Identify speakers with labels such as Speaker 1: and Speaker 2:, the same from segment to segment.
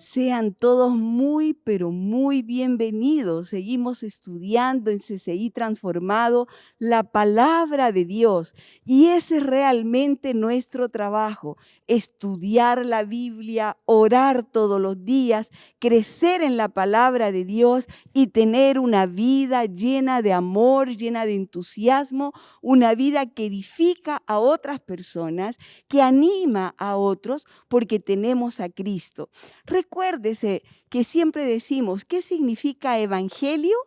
Speaker 1: Sean todos muy, pero muy bienvenidos. Seguimos estudiando en CCI Transformado la palabra de Dios y ese es realmente nuestro trabajo, estudiar la Biblia, orar todos los días, crecer en la palabra de Dios y tener una vida llena de amor, llena de entusiasmo, una vida que edifica a otras personas, que anima a otros porque tenemos a Cristo. Recuérdese que siempre decimos, ¿qué significa evangelio?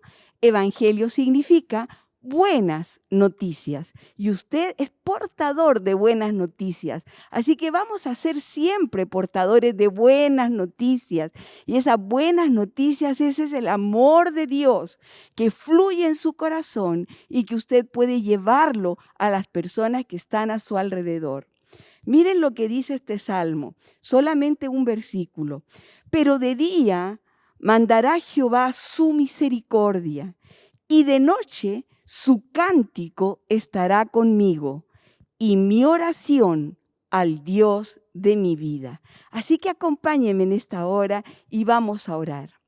Speaker 1: Evangelio significa buenas noticias y usted es portador de buenas noticias. Así que vamos a ser siempre portadores de buenas noticias y esas buenas noticias, ese es el amor de Dios que fluye en su corazón y que usted puede llevarlo a las personas que están a su alrededor. Miren lo que dice este salmo, solamente un versículo. Pero de día mandará Jehová su misericordia y de noche su cántico estará conmigo y mi oración al Dios de mi vida. Así que acompáñenme en esta hora y vamos a orar.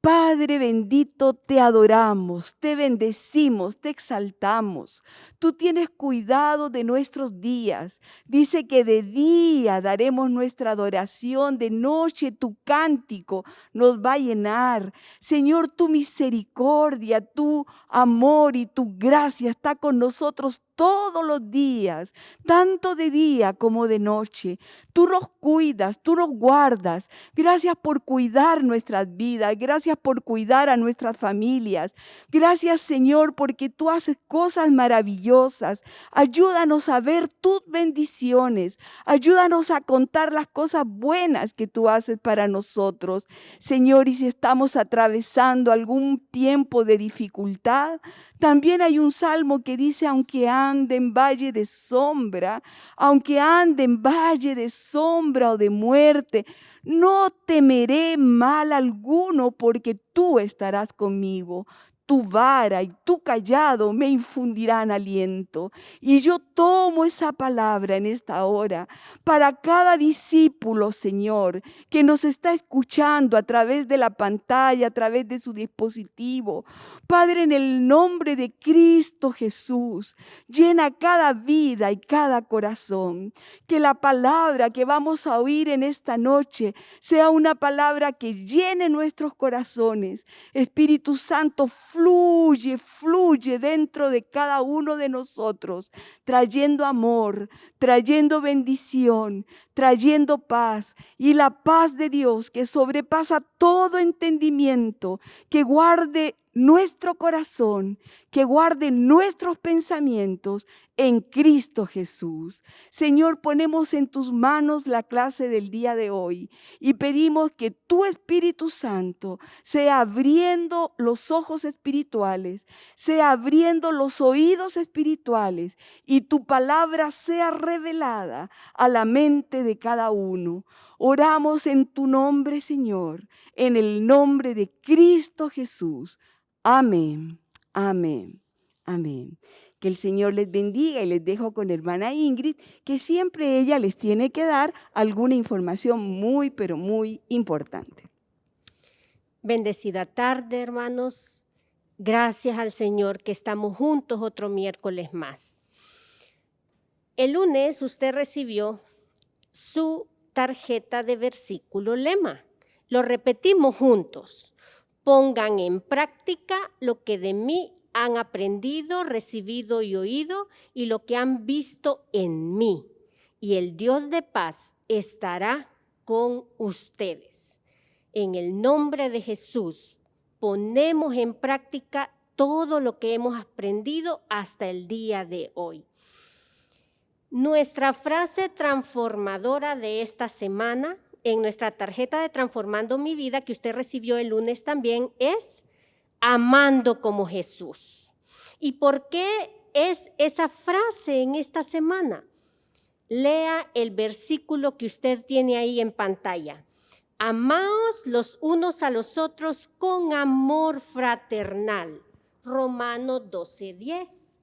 Speaker 1: Padre bendito, te adoramos, te bendecimos, te exaltamos. Tú tienes cuidado de nuestros días. Dice que de día daremos nuestra adoración, de noche tu cántico nos va a llenar. Señor, tu misericordia, tu amor y tu gracia está con nosotros todos los días, tanto de día como de noche. Tú nos cuidas, tú nos guardas. Gracias por cuidar nuestras vidas. Gracias por cuidar a nuestras familias. Gracias, Señor, porque tú haces cosas maravillosas. Ayúdanos a ver tus bendiciones. Ayúdanos a contar las cosas buenas que tú haces para nosotros. Señor, y si estamos atravesando algún tiempo de dificultad, también hay un salmo que dice, aunque ande en valle de sombra, aunque ande en valle de sombra o de muerte, no temeré mal alguno porque tú estarás conmigo. Tu vara y tu callado me infundirán aliento. Y yo tomo esa palabra en esta hora para cada discípulo, Señor, que nos está escuchando a través de la pantalla, a través de su dispositivo. Padre, en el nombre de Cristo Jesús, llena cada vida y cada corazón. Que la palabra que vamos a oír en esta noche sea una palabra que llene nuestros corazones. Espíritu Santo, fluye, fluye dentro de cada uno de nosotros, trayendo amor, trayendo bendición, trayendo paz. Y la paz de Dios que sobrepasa todo entendimiento, que guarde nuestro corazón, que guarde nuestros pensamientos en Cristo Jesús. Señor, ponemos en tus manos la clase del día de hoy y pedimos que tu Espíritu Santo sea abriendo los ojos espirituales, sea abriendo los oídos espirituales y tu palabra sea revelada a la mente de cada uno. Oramos en tu nombre, Señor, en el nombre de Cristo Jesús. Amén, amén, amén. Que el Señor les bendiga y les dejo con hermana Ingrid, que siempre ella les tiene que dar alguna información muy, pero muy importante.
Speaker 2: Bendecida tarde, hermanos. Gracias al Señor que estamos juntos otro miércoles más. El lunes usted recibió su tarjeta de versículo lema. Lo repetimos juntos. Pongan en práctica lo que de mí han aprendido, recibido y oído y lo que han visto en mí. Y el Dios de paz estará con ustedes. En el nombre de Jesús, ponemos en práctica todo lo que hemos aprendido hasta el día de hoy. Nuestra frase transformadora de esta semana en nuestra tarjeta de Transformando mi Vida, que usted recibió el lunes también, es amando como Jesús. ¿Y por qué es esa frase en esta semana? Lea el versículo que usted tiene ahí en pantalla. Amaos los unos a los otros con amor fraternal. Romanos 12:10.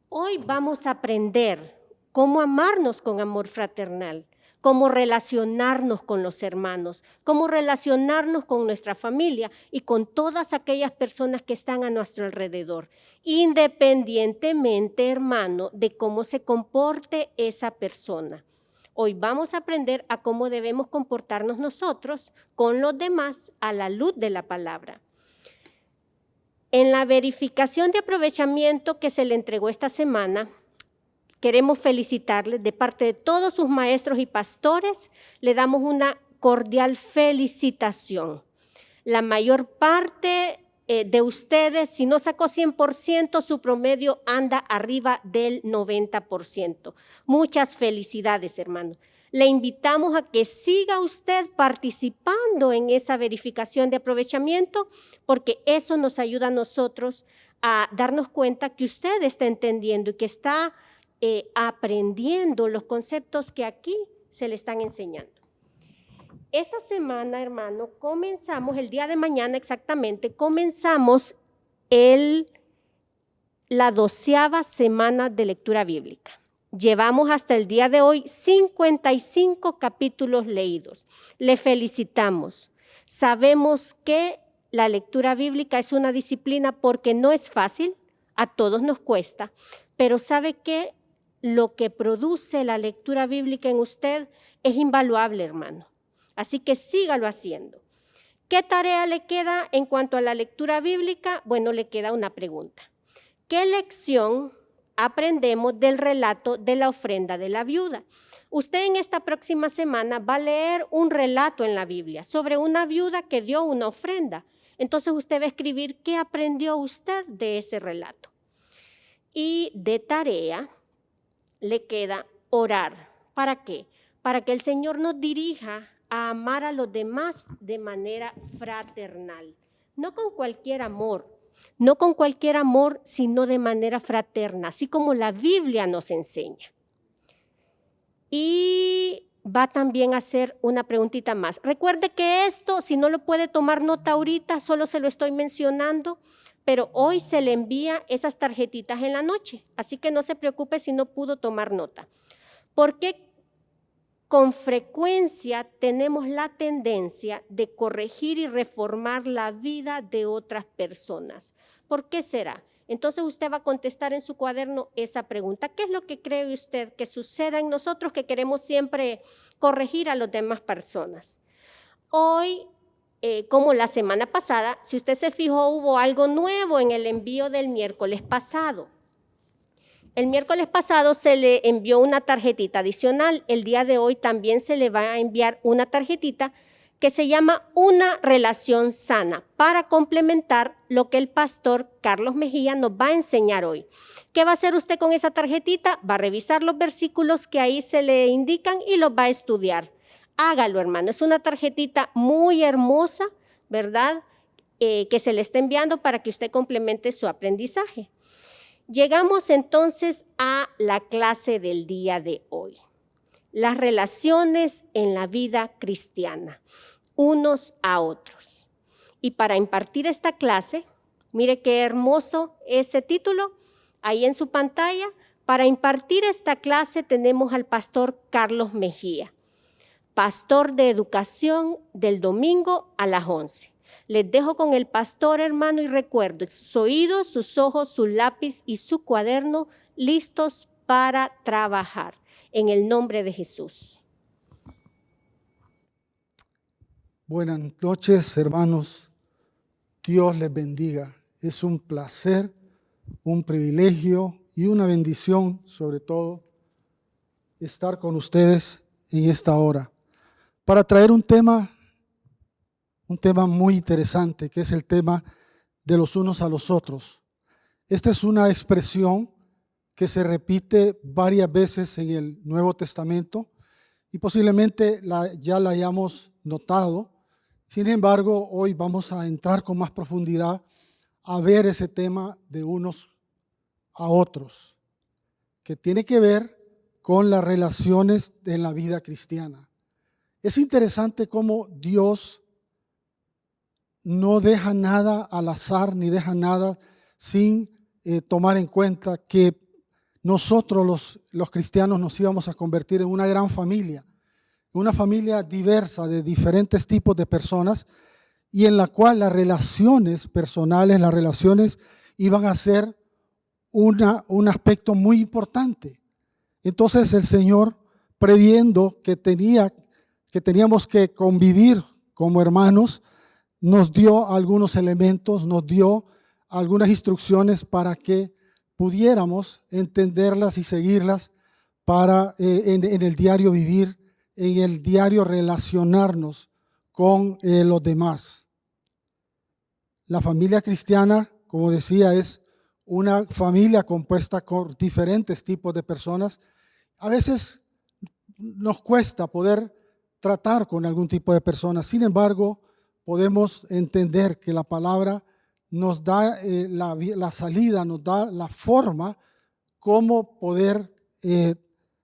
Speaker 2: Hoy vamos a aprender cómo amarnos con amor fraternal, cómo relacionarnos con los hermanos, cómo relacionarnos con nuestra familia y con todas aquellas personas que están a nuestro alrededor, independientemente, hermano, de cómo se comporte esa persona. Hoy vamos a aprender a cómo debemos comportarnos nosotros con los demás a la luz de la palabra. En la verificación de aprovechamiento que se le entregó esta semana, queremos felicitarles de parte de todos sus maestros y pastores. Le damos una cordial felicitación. La mayor parte de ustedes, si no sacó 100%, su promedio anda arriba del 90%. Muchas felicidades, hermanos. Le invitamos a que siga usted participando en esa verificación de aprovechamiento, porque eso nos ayuda a nosotros a darnos cuenta que usted está entendiendo y que está aprendiendo los conceptos que aquí se le están enseñando. Esta semana, hermano, comenzamos, el día de mañana exactamente, comenzamos la 12ª semana de lectura bíblica. Llevamos hasta el día de hoy 55 capítulos leídos. Le felicitamos. Sabemos que la lectura bíblica es una disciplina porque no es fácil, a todos nos cuesta, pero sabe que lo que produce la lectura bíblica en usted es invaluable, hermano. Así que sígalo haciendo. ¿Qué tarea le queda en cuanto a la lectura bíblica? Bueno, le queda una pregunta. ¿Qué lección aprendemos del relato de la ofrenda de la viuda? Usted en esta próxima semana va a leer un relato en la Biblia sobre una viuda que dio una ofrenda. Entonces usted va a escribir qué aprendió usted de ese relato. Y de tarea le queda orar. ¿Para qué? Para que el Señor nos dirija a amar a los demás de manera fraternal. No con cualquier amor, sino de manera fraterna, así como la Biblia nos enseña. Y va también a hacer una preguntita más. Recuerde que esto, si no lo puede tomar nota ahorita, solo se lo estoy mencionando, pero hoy se le envía esas tarjetitas en la noche, así que no se preocupe si no pudo tomar nota. Porque con frecuencia tenemos la tendencia de corregir y reformar la vida de otras personas. ¿Por qué será? Entonces usted va a contestar en su cuaderno esa pregunta. ¿Qué es lo que cree usted que suceda en nosotros que queremos siempre corregir a las demás personas? Hoy, como la semana pasada, si usted se fijó, hubo algo nuevo en el envío del miércoles pasado. El miércoles pasado se le envió una tarjetita adicional. El día de hoy también se le va a enviar una tarjetita que se llama Una relación sana, para complementar lo que el pastor Carlos Mejía nos va a enseñar hoy. ¿Qué va a hacer usted con esa tarjetita? Va a revisar los versículos que ahí se le indican y los va a estudiar. Hágalo, hermano. Es una tarjetita muy hermosa, ¿verdad? Que se le está enviando para que usted complemente su aprendizaje. Llegamos entonces a la clase del día de hoy. Las relaciones en la vida cristiana, unos a otros. Y para impartir esta clase, mire qué hermoso ese título ahí en su pantalla. Para impartir esta clase tenemos al pastor Carlos Mejía, pastor de educación del domingo a las 11. Les dejo con el pastor, hermano, y recuerdo sus oídos, sus ojos, su lápiz y su cuaderno listos para trabajar. En el nombre de Jesús.
Speaker 3: Buenas noches, hermanos. Dios les bendiga. Es un placer, un privilegio y una bendición, sobre todo, estar con ustedes en esta hora para traer un tema muy interesante, que es el tema de los unos a los otros. Esta es una expresión que se repite varias veces en el Nuevo Testamento y posiblemente ya la hayamos notado. Sin embargo, hoy vamos a entrar con más profundidad a ver ese tema de unos a otros, que tiene que ver con las relaciones en la vida cristiana. Es interesante cómo Dios no deja nada al azar ni deja nada sin tomar en cuenta que nosotros los cristianos nos íbamos a convertir en una gran familia una familia diversa de diferentes tipos de personas y en la cual las relaciones personales, las relaciones iban a ser un aspecto muy importante. Entonces el Señor, previendo que teníamos que convivir como hermanos, nos dio algunos elementos, nos dio algunas instrucciones para que pudiéramos entenderlas y seguirlas para en el diario vivir, en el diario relacionarnos con los demás. La familia cristiana, como decía, es una familia compuesta con diferentes tipos de personas. A veces nos cuesta poder tratar con algún tipo de personas. Sin embargo, podemos entender que la palabra nos da la salida, nos da la forma cómo poder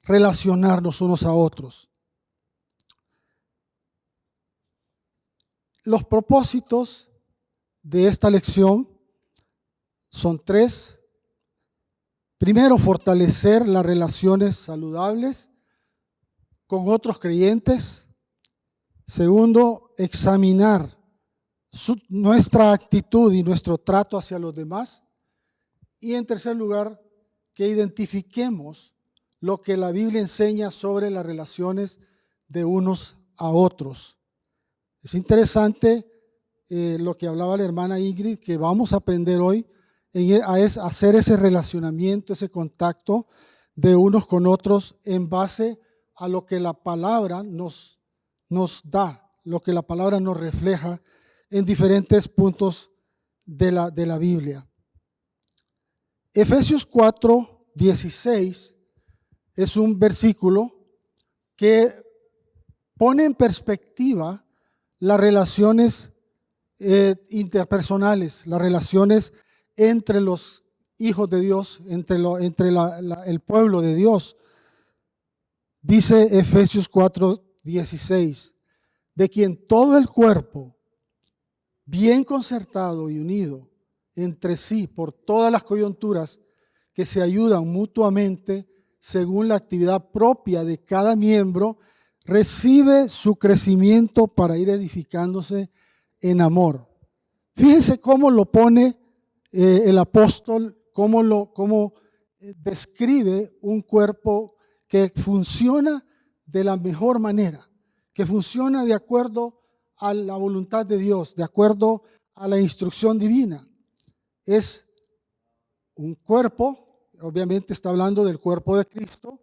Speaker 3: relacionarnos unos a otros. Los propósitos de esta lección son 3. Primero, fortalecer las relaciones saludables con otros creyentes. Segundo, examinar nuestra actitud y nuestro trato hacia los demás. Y en tercer lugar, que identifiquemos lo que la Biblia enseña sobre las relaciones de unos a otros. Es interesante lo que hablaba la hermana Ingrid, que vamos a aprender hoy a hacer ese relacionamiento, ese contacto de unos con otros en base a lo que la palabra nos da, lo que la palabra nos refleja en diferentes puntos de la Biblia. Efesios 4:16 es un versículo que pone en perspectiva las relaciones interpersonales, las relaciones entre los hijos de Dios, entre el pueblo de Dios. Dice Efesios 4:16, de quien todo el cuerpo, bien concertado y unido entre sí por todas las coyunturas que se ayudan mutuamente según la actividad propia de cada miembro, recibe su crecimiento para ir edificándose en amor. Fíjense cómo lo pone el apóstol, cómo describe un cuerpo que funciona de la mejor manera, que funciona de acuerdo a la voluntad de Dios, de acuerdo a la instrucción divina. Es un cuerpo, obviamente está hablando del cuerpo de Cristo,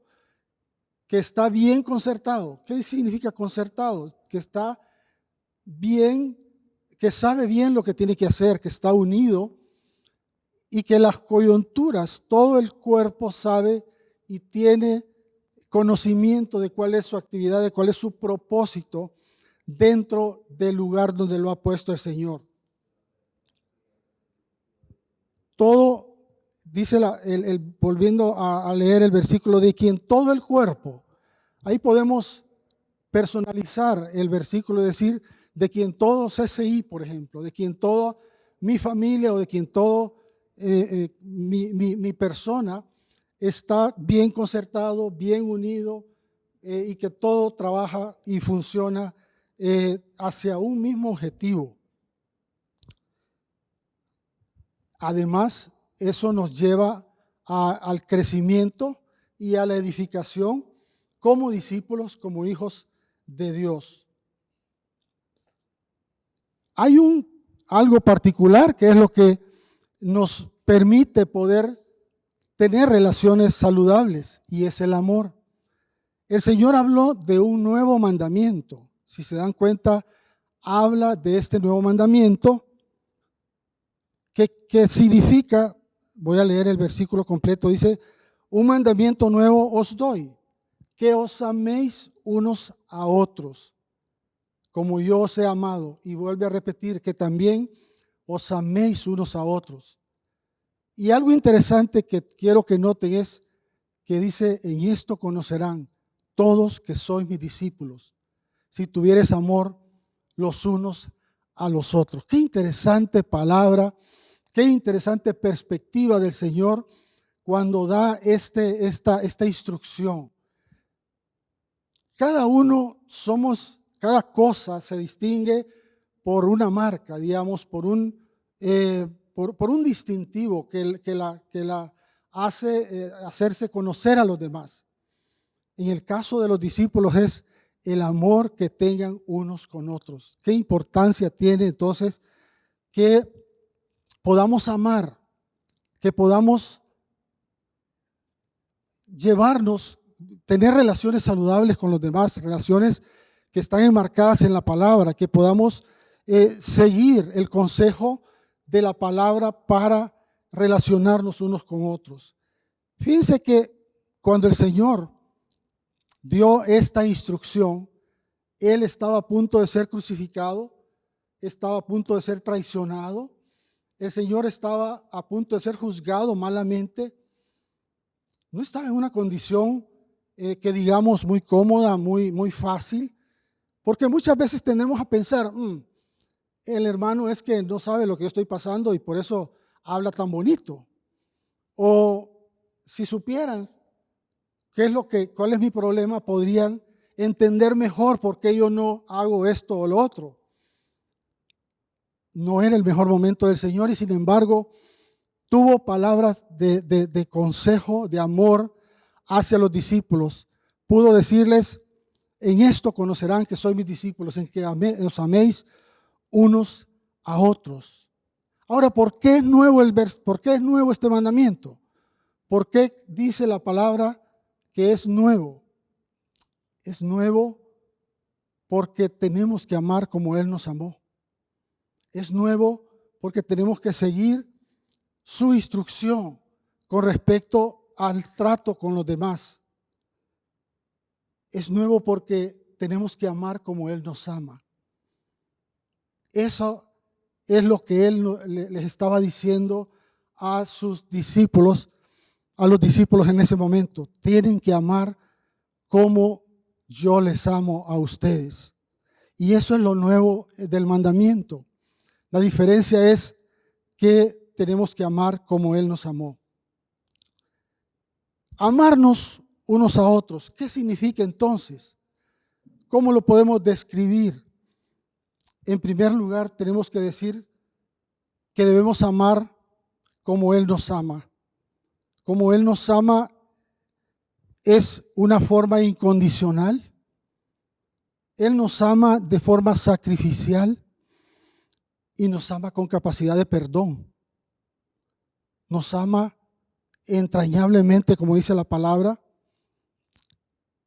Speaker 3: que está bien concertado. ¿Qué significa concertado? Que está bien, que sabe bien lo que tiene que hacer, que está unido y que las coyunturas, todo el cuerpo sabe y tiene conocimiento de cuál es su actividad, de cuál es su propósito dentro del lugar donde lo ha puesto el Señor. Todo, dice volviendo a leer el versículo, de quien todo el cuerpo, ahí podemos personalizar el versículo y decir, de quien todo CCI, por ejemplo, de quien toda mi familia o de quien todo mi persona está bien concertado, bien unido y que todo trabaja y funciona hacia un mismo objetivo. Además, eso nos lleva al crecimiento y a la edificación como discípulos, como hijos de Dios. Hay algo particular que es lo que nos permite poder tener relaciones saludables y es el amor. El Señor habló de un nuevo mandamiento. Si se dan cuenta, habla de este nuevo mandamiento que significa, voy a leer el versículo completo, dice, un mandamiento nuevo os doy, que os améis unos a otros, como yo os he amado. Y vuelve a repetir que también os améis unos a otros. Y algo interesante que quiero que noten es que dice, en esto conocerán todos que sois mis discípulos, si tuvieres amor los unos a los otros. Qué interesante palabra, qué interesante perspectiva del Señor cuando da esta instrucción. cada uno somos, cada cosa se distingue por una marca, digamos, por un distintivo que la hace hacerse conocer a los demás. En el caso de los discípulos es el amor que tengan unos con otros. ¿Qué importancia tiene entonces que podamos amar, que podamos llevarnos, tener relaciones saludables con los demás, relaciones que están enmarcadas en la palabra, que podamos seguir el consejo de la palabra para relacionarnos unos con otros? Fíjense que cuando el Señor dio esta instrucción, Él estaba a punto de ser crucificado, estaba a punto de ser traicionado, el Señor estaba a punto de ser juzgado malamente, no estaba en una condición que digamos muy cómoda, muy fácil, porque muchas veces tendemos a pensar, el hermano es que no sabe lo que yo estoy pasando y por eso habla tan bonito. O si supieran cuál es mi problema, podrían entender mejor por qué yo no hago esto o lo otro. No era el mejor momento del Señor y sin embargo tuvo palabras de consejo, de amor hacia los discípulos. Pudo decirles, en esto conocerán que sois mis discípulos, en que os améis unos a otros. Ahora, ¿por qué es nuevo este mandamiento? ¿Por qué dice la palabra que es nuevo? Es nuevo porque tenemos que amar como Él nos amó. Es nuevo porque tenemos que seguir su instrucción con respecto al trato con los demás. Es nuevo porque tenemos que amar como Él nos ama. Eso es lo que Él les estaba diciendo a sus discípulos, a los discípulos en ese momento. Tienen que amar como yo les amo a ustedes. Y eso es lo nuevo del mandamiento. La diferencia es que tenemos que amar como Él nos amó. Amarnos unos a otros. ¿Qué significa entonces? ¿Cómo lo podemos describir? En primer lugar, tenemos que decir que debemos amar como Él nos ama. Como Él nos ama es una forma incondicional. Él nos ama de forma sacrificial y nos ama con capacidad de perdón. Nos ama entrañablemente, como dice la palabra.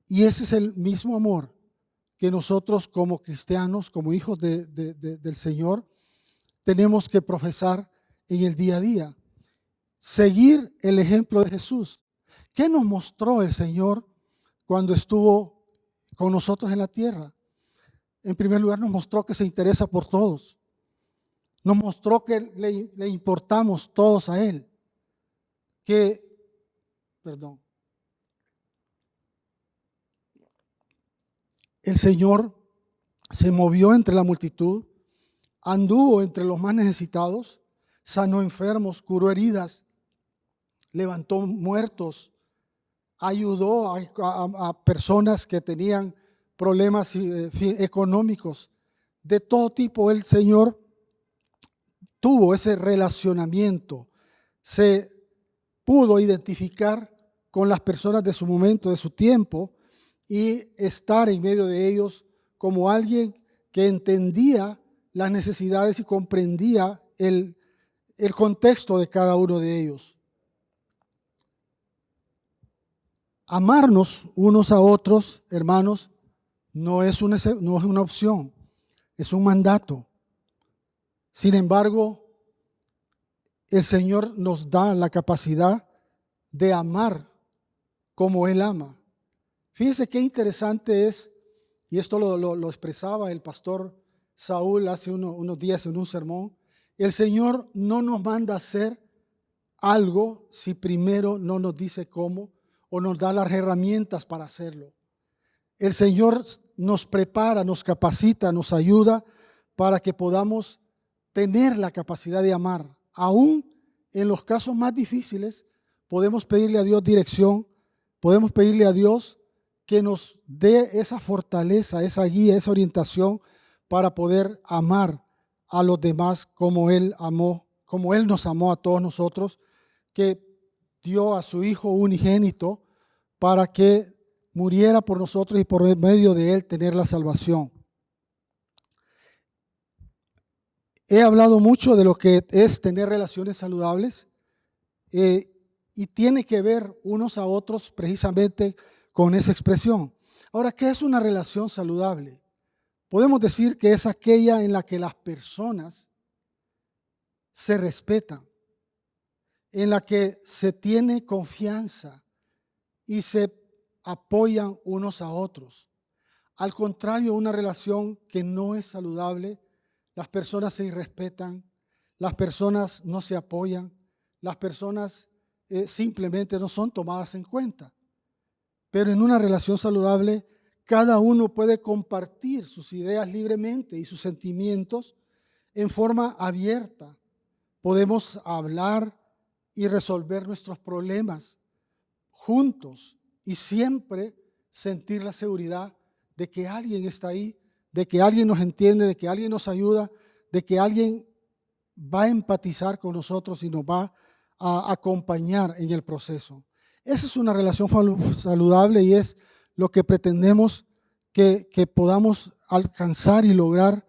Speaker 3: Y ese es el mismo amor que nosotros como cristianos, como hijos del Señor, tenemos que profesar en el día a día. Seguir el ejemplo de Jesús. ¿Qué nos mostró el Señor cuando estuvo con nosotros en la tierra? En primer lugar, nos mostró que se interesa por todos. Nos mostró que le importamos todos a Él. El Señor se movió entre la multitud, anduvo entre los más necesitados, sanó enfermos, curó heridas, levantó muertos, ayudó a personas que tenían problemas económicos. De todo tipo, el Señor tuvo ese relacionamiento, se pudo identificar con las personas de su momento, de su tiempo, y estar en medio de ellos como alguien que entendía las necesidades y comprendía el contexto de cada uno de ellos. Amarnos unos a otros, hermanos, no es una opción, es un mandato. Sin embargo, el Señor nos da la capacidad de amar como Él ama. Fíjese qué interesante es, y esto lo expresaba el pastor Saúl hace unos días en un sermón. El Señor no nos manda a hacer algo si primero no nos dice cómo o nos da las herramientas para hacerlo. El Señor nos prepara, nos capacita, nos ayuda para que podamos tener la capacidad de amar. Aún en los casos más difíciles podemos pedirle a Dios dirección, podemos pedirle a Dios que nos dé esa fortaleza, esa guía, esa orientación para poder amar a los demás como Él amó, como Él nos amó a todos nosotros, que dio a su Hijo unigénito para que muriera por nosotros y por medio de Él tener la salvación. He hablado mucho de lo que es tener relaciones saludables y tiene que ver unos a otros precisamente con esa expresión. Ahora, ¿qué es una relación saludable? Podemos decir que es aquella en la que las personas se respetan, en la que se tiene confianza y se apoyan unos a otros. Al contrario, una relación que no es saludable, las personas se irrespetan, las personas no se apoyan, las personas simplemente no son tomadas en cuenta. Pero en una relación saludable, cada uno puede compartir sus ideas libremente y sus sentimientos en forma abierta. Podemos hablar y resolver nuestros problemas juntos y siempre sentir la seguridad de que alguien está ahí, de que alguien nos entiende, de que alguien nos ayuda, de que alguien va a empatizar con nosotros y nos va a acompañar en el proceso. Esa es una relación saludable y es lo que pretendemos que podamos alcanzar y lograr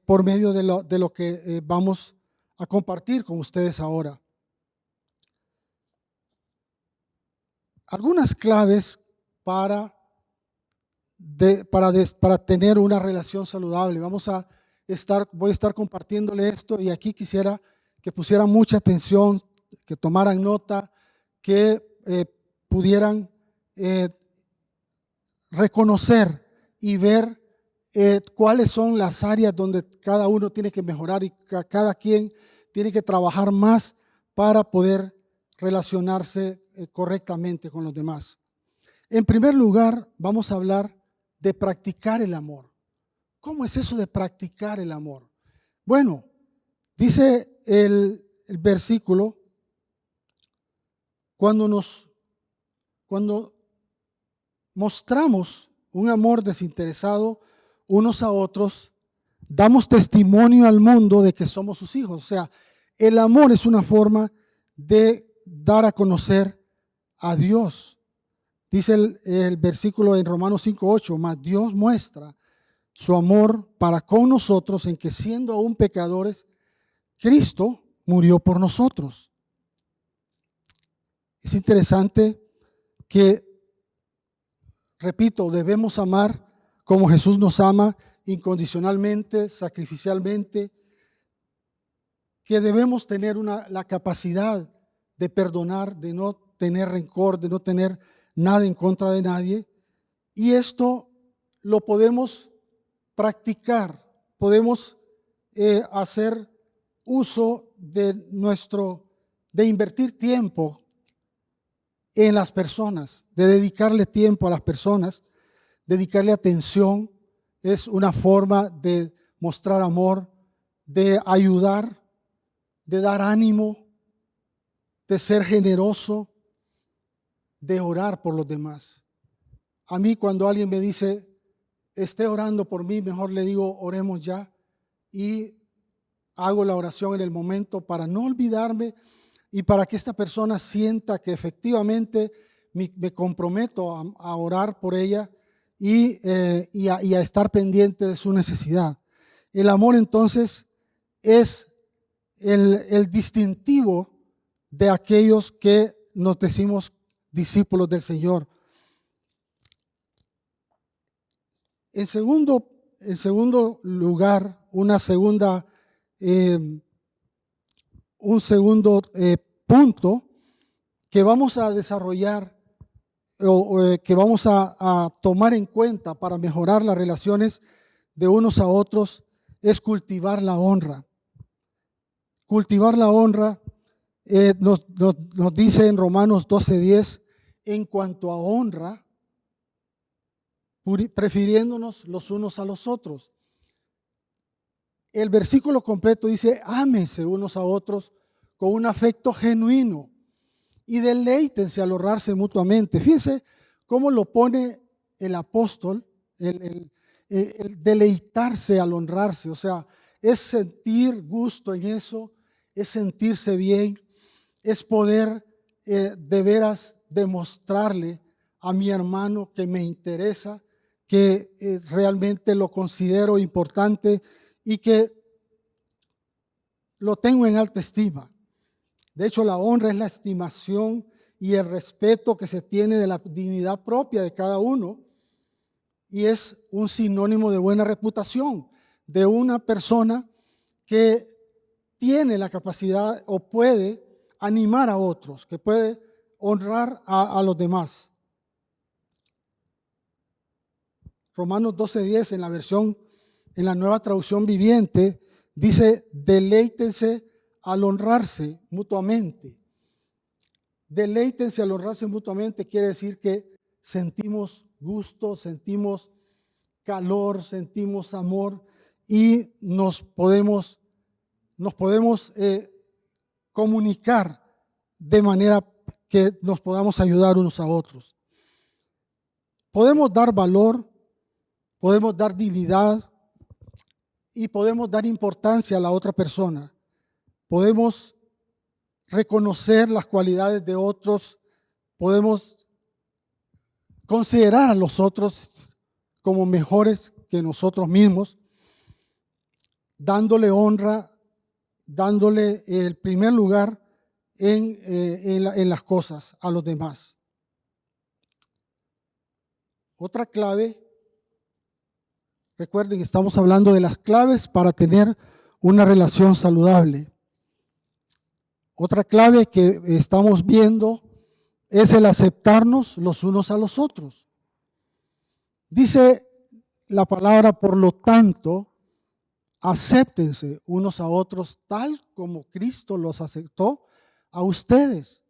Speaker 3: por medio de lo que vamos a compartir con ustedes ahora. Algunas claves para tener una relación saludable. Voy a estar compartiéndole esto y aquí quisiera que pusieran mucha atención, que tomaran nota, que pudieran reconocer y ver cuáles son las áreas donde cada uno tiene que mejorar y cada quien tiene que trabajar más para poder relacionarse correctamente con los demás. En primer lugar, vamos a hablar de practicar el amor. ¿Cómo es eso de practicar el amor? Bueno, dice el versículo, cuando mostramos un amor desinteresado unos a otros, damos testimonio al mundo de que somos sus hijos. O sea, el amor es una forma de dar a conocer a Dios. Dice el versículo en Romanos 5:8, mas Dios muestra su amor para con nosotros en que siendo aún pecadores, Cristo murió por nosotros. Es interesante que, repito, debemos amar como Jesús nos ama, incondicionalmente, sacrificialmente, que debemos tener la capacidad de perdonar, de no tener rencor, de no tener nada en contra de nadie. Y esto lo podemos practicar, podemos hacer uso de invertir tiempo en las personas, de dedicarle tiempo a las personas, dedicarle atención. Es una forma de mostrar amor, de ayudar, de dar ánimo, de ser generoso, de orar por los demás. A mí cuando alguien me dice, esté orando por mí, mejor le digo, oremos ya, y hago la oración en el momento para no olvidarme y para que esta persona sienta que efectivamente me comprometo a orar por ella y a estar pendiente de su necesidad. El amor entonces es el distintivo de aquellos que nos decimos discípulos del Señor. En segundo lugar, un segundo punto que vamos a desarrollar o que vamos a tomar en cuenta para mejorar las relaciones de unos a otros es cultivar la honra. Cultivar la honra nos dice en Romanos 12:10, en cuanto a honra, prefiriéndonos los unos a los otros. El versículo completo dice, ámense unos a otros con un afecto genuino y deleítense al honrarse mutuamente. Fíjense cómo lo pone el apóstol, el deleitarse al honrarse, o sea, es sentir gusto en eso, es sentirse bien, es poder de veras demostrarle a mi hermano que me interesa, que realmente lo considero importante y que lo tengo en alta estima. De hecho, la honra es la estimación y el respeto que se tiene de la dignidad propia de cada uno, y es un sinónimo de buena reputación, de una persona que tiene la capacidad o puede animar a otros, que puede honrar a los demás. Romanos 12:10 en la Nueva Traducción Viviente dice: deleítense al honrarse mutuamente. Deleítense al honrarse mutuamente quiere decir que sentimos gusto, sentimos calor, sentimos amor y nos podemos comunicar de manera que nos podamos ayudar unos a otros. Podemos dar valor, podemos dar dignidad y podemos dar importancia a la otra persona. Podemos reconocer las cualidades de otros, podemos considerar a los otros como mejores que nosotros mismos, dándole honra, dándole el primer lugar en las cosas a los demás. Otra clave, recuerden que estamos hablando de las claves para tener una relación saludable. Otra clave que estamos viendo es el aceptarnos los unos a los otros. Dice la palabra, por lo tanto, acéptense unos a otros tal como Cristo los aceptó a ustedes.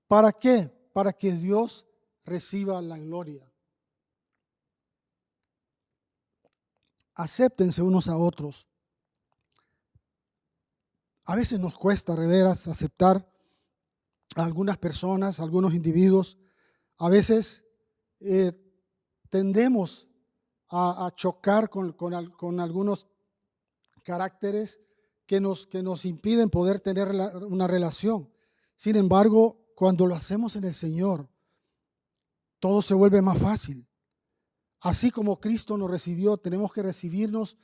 Speaker 3: ¿Para qué? Para que Dios reciba la gloria. Acéptense unos a otros. A veces nos cuesta, de veras, aceptar a algunas personas, a algunos individuos. A veces tendemos a chocar con algunos caracteres que nos impiden poder tener una relación. Sin embargo, cuando lo hacemos en el Señor, todo se vuelve más fácil. Así como Cristo nos recibió, tenemos que recibirnos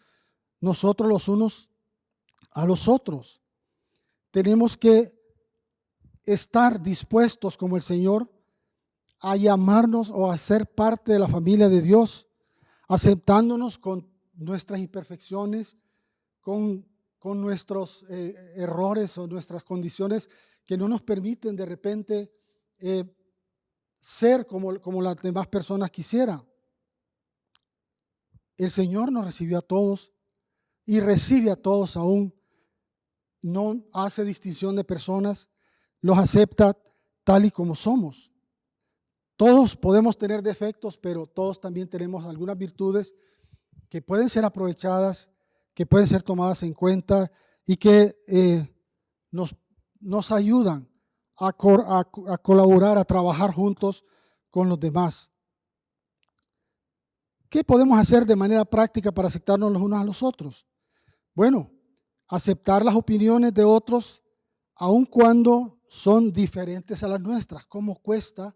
Speaker 3: nosotros los unos a los otros. Tenemos que estar dispuestos como el Señor a llamarnos o a ser parte de la familia de Dios, aceptándonos con nuestras imperfecciones, con nuestros errores o nuestras condiciones que no nos permiten de repente ser como las demás personas quisieran. El Señor nos recibió a todos y recibe a todos aún. No hace distinción de personas, los acepta tal y como somos. Todos podemos tener defectos, pero todos también tenemos algunas virtudes que pueden ser aprovechadas, que pueden ser tomadas en cuenta y que nos ayudan a colaborar, a trabajar juntos con los demás. ¿Qué podemos hacer de manera práctica para aceptarnos los unos a los otros? Bueno, aceptar las opiniones de otros, aun cuando son diferentes a las nuestras. ¿Cómo cuesta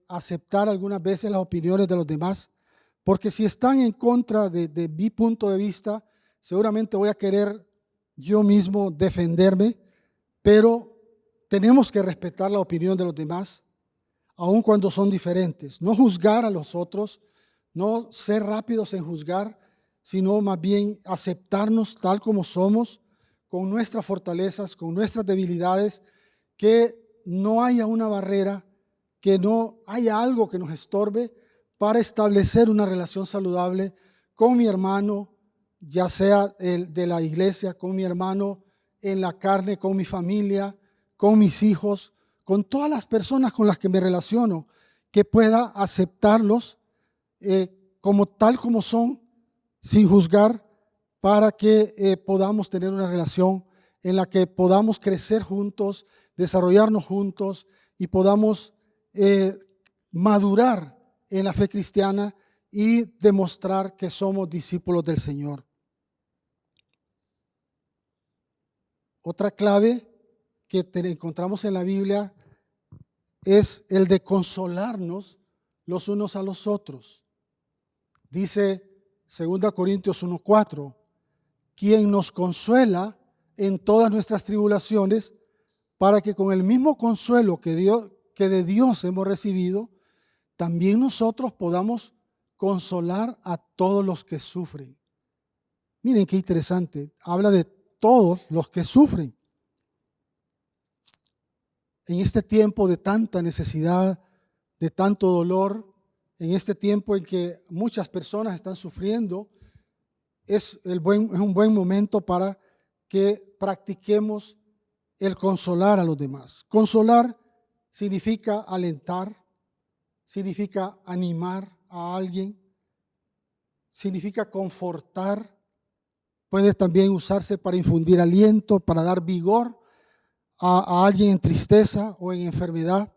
Speaker 3: aceptar algunas veces las opiniones de los demás? Porque si están en contra de mi punto de vista, seguramente voy a querer yo mismo defenderme, pero tenemos que respetar la opinión de los demás, aun cuando son diferentes. No juzgar a los otros, no ser rápidos en juzgar, sino más bien aceptarnos tal como somos, con nuestras fortalezas, con nuestras debilidades, que no haya una barrera, que no haya algo que nos estorbe para establecer una relación saludable con mi hermano, ya sea el de la iglesia, con mi hermano en la carne, con mi familia, con mis hijos, con todas las personas con las que me relaciono, que pueda aceptarlos como tal como son, sin juzgar, para que podamos tener una relación en la que podamos crecer juntos, desarrollarnos juntos y podamos madurar en la fe cristiana y demostrar que somos discípulos del Señor. Otra clave que encontramos en la Biblia es el de consolarnos los unos a los otros. Dice 2 Corintios 1:4, quien nos consuela en todas nuestras tribulaciones, para que con el mismo consuelo que de Dios hemos recibido, también nosotros podamos consolar a todos los que sufren. Miren qué interesante, habla de todos los que sufren. En este tiempo de tanta necesidad, de tanto dolor, en este tiempo en que muchas personas están sufriendo, es un buen momento para que practiquemos el consolar a los demás. Consolar significa alentar, significa animar a alguien, significa confortar, puede también usarse para infundir aliento, para dar vigor a alguien en tristeza o en enfermedad.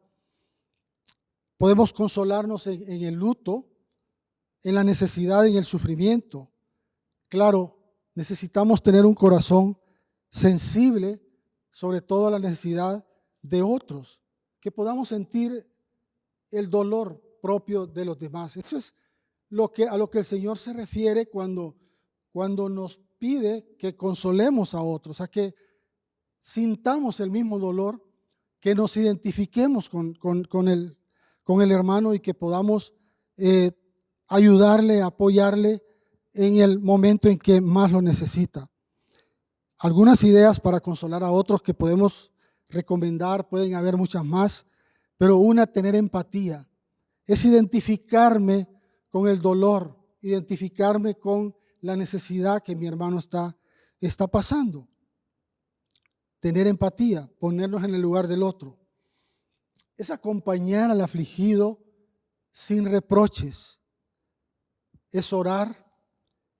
Speaker 3: Podemos consolarnos en el luto, en la necesidad, en el sufrimiento. Claro, necesitamos tener un corazón sensible, sobre todo a la necesidad de otros, que podamos sentir el dolor propio de los demás. Eso es a lo que el Señor se refiere cuando nos pide que consolemos a otros, a que sintamos el mismo dolor, que nos identifiquemos con el hermano y que podamos ayudarle, apoyarle en el momento en que más lo necesita. Algunas ideas para consolar a otros que podemos recomendar, pueden haber muchas más, pero una, tener empatía, es identificarme con el dolor, identificarme con la necesidad que mi hermano está pasando. Tener empatía, ponernos en el lugar del otro. Es acompañar al afligido sin reproches. Es orar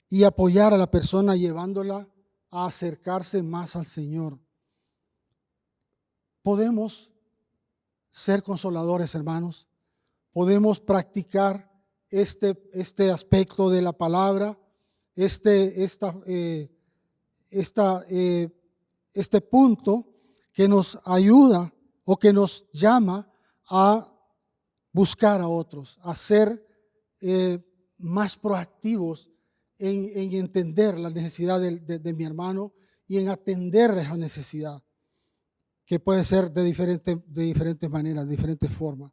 Speaker 3: y apoyar a la persona llevándola a acercarse más al Señor. Podemos ser consoladores, hermanos. Podemos practicar este aspecto de la palabra, este punto que nos ayuda o que nos llama a buscar a otros, a ser más proactivos en entender la necesidad de mi hermano y en atender esa necesidad, que puede ser de diferentes maneras, de diferentes formas.